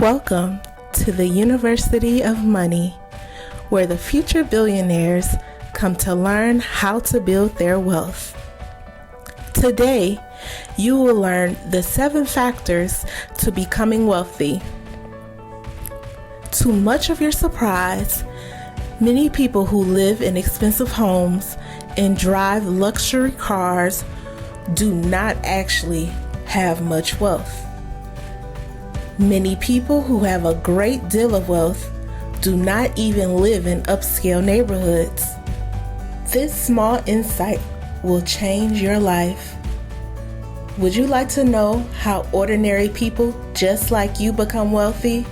Welcome to the University of Money, where the future billionaires come to learn how to build their wealth. Today, you will learn the 7 factors to becoming wealthy. To much of your surprise, many people who live in expensive homes and drive luxury cars do not actually have much wealth. Many people who have a great deal of wealth do not even live in upscale neighborhoods. This small insight will change your life. Would you like to know how ordinary people just like you become wealthy?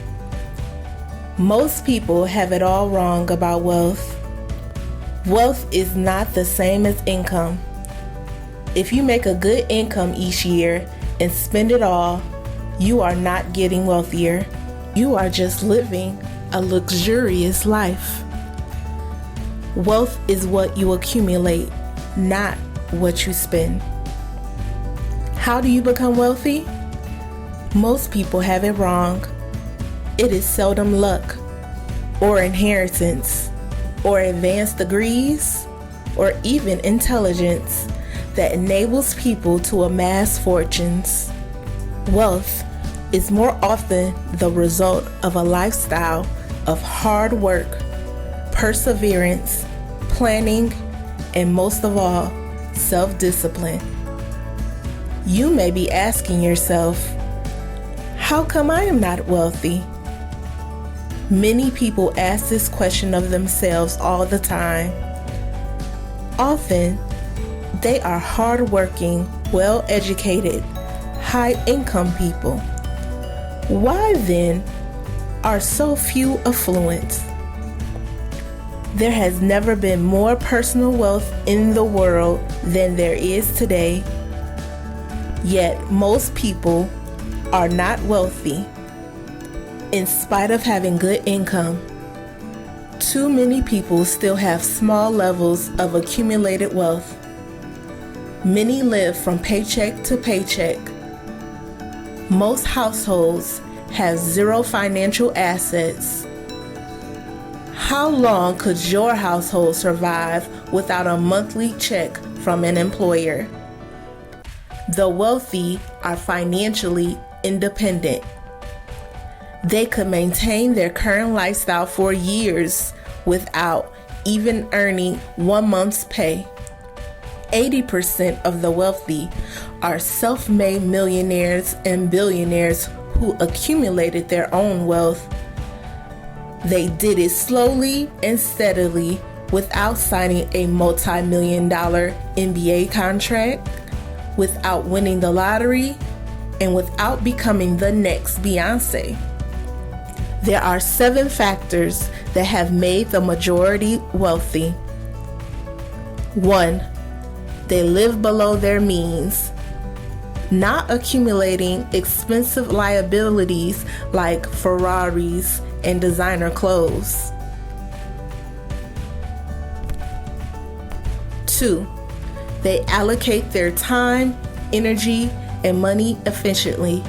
Most people have it all wrong about wealth. Wealth is not the same as income. If you make a good income each year and spend it all, you are not getting wealthier. You are just living a luxurious life. Wealth is what you accumulate, not what you spend. How do you become wealthy? Most people have it wrong. It is seldom luck, or inheritance, or advanced degrees, or even intelligence that enables people to amass fortunes. Wealth is more often the result of a lifestyle of hard work, perseverance, planning, and most of all, self-discipline. You may be asking yourself, how come I am not wealthy? Many people ask this question of themselves all the time. Often, they are hardworking, well-educated, high-income people. Why then are so few affluent? There has never been more personal wealth in the world than there is today. Yet most people are not wealthy in spite of having good income. Too many people still have small levels of accumulated wealth. Many live from paycheck to paycheck. Most households have zero financial assets. How long could your household survive without a monthly check from an employer? The wealthy are financially independent. They could maintain their current lifestyle for years without even earning 1 month's pay. 80% of the wealthy are self-made millionaires and billionaires who accumulated their own wealth. They did it slowly and steadily without signing a multi-million-dollar NBA contract, without winning the lottery, and without becoming the next Beyonce. There are 7 factors that have made the majority wealthy. 1. They live below their means, not accumulating expensive liabilities like Ferraris and designer clothes. 2. They allocate their time, energy, and money efficiently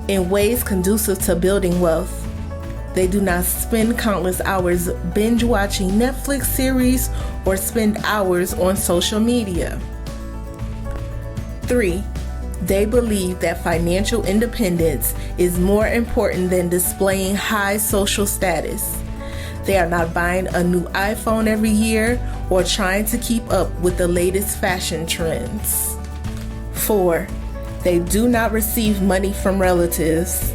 in ways conducive to building wealth. They do not spend countless hours binge watching Netflix series or spend hours on social media. 3. They believe that financial independence is more important than displaying high social status. They are not buying a new iPhone every year or trying to keep up with the latest fashion trends. 4. They do not receive money from relatives.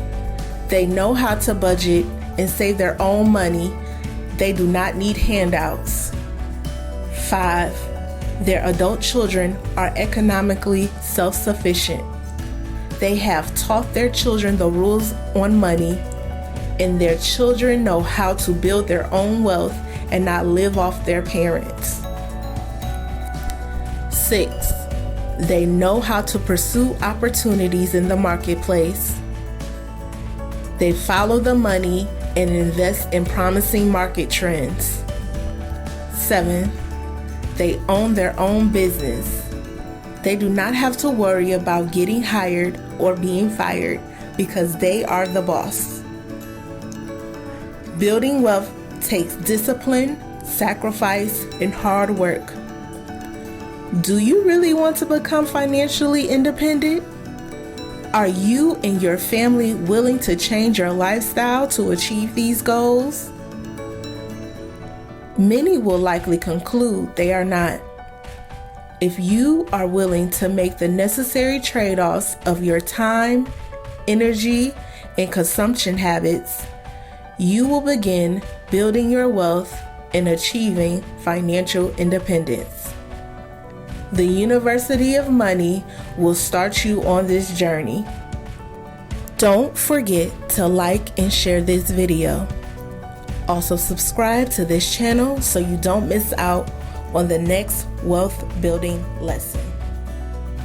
They know how to budget and save their own money. They do not need handouts. 5. Their adult children are economically self-sufficient. They have taught their children the rules on money, and their children know how to build their own wealth and not live off their parents. 6. They know how to pursue opportunities in the marketplace. They follow the money and invest in promising market trends. 7. They own their own business. They do not have to worry about getting hired or being fired because they are the boss. Building wealth takes discipline, sacrifice, and hard work. Do you really want to become financially independent? Are you and your family willing to change your lifestyle to achieve these goals? Many will likely conclude they are not. If you are willing to make the necessary trade-offs of your time, energy, and consumption habits, you will begin building your wealth and achieving financial independence. The University of Money will start you on this journey. Don't forget to like and share this video. Also subscribe to this channel so you don't miss out on the next wealth building lesson.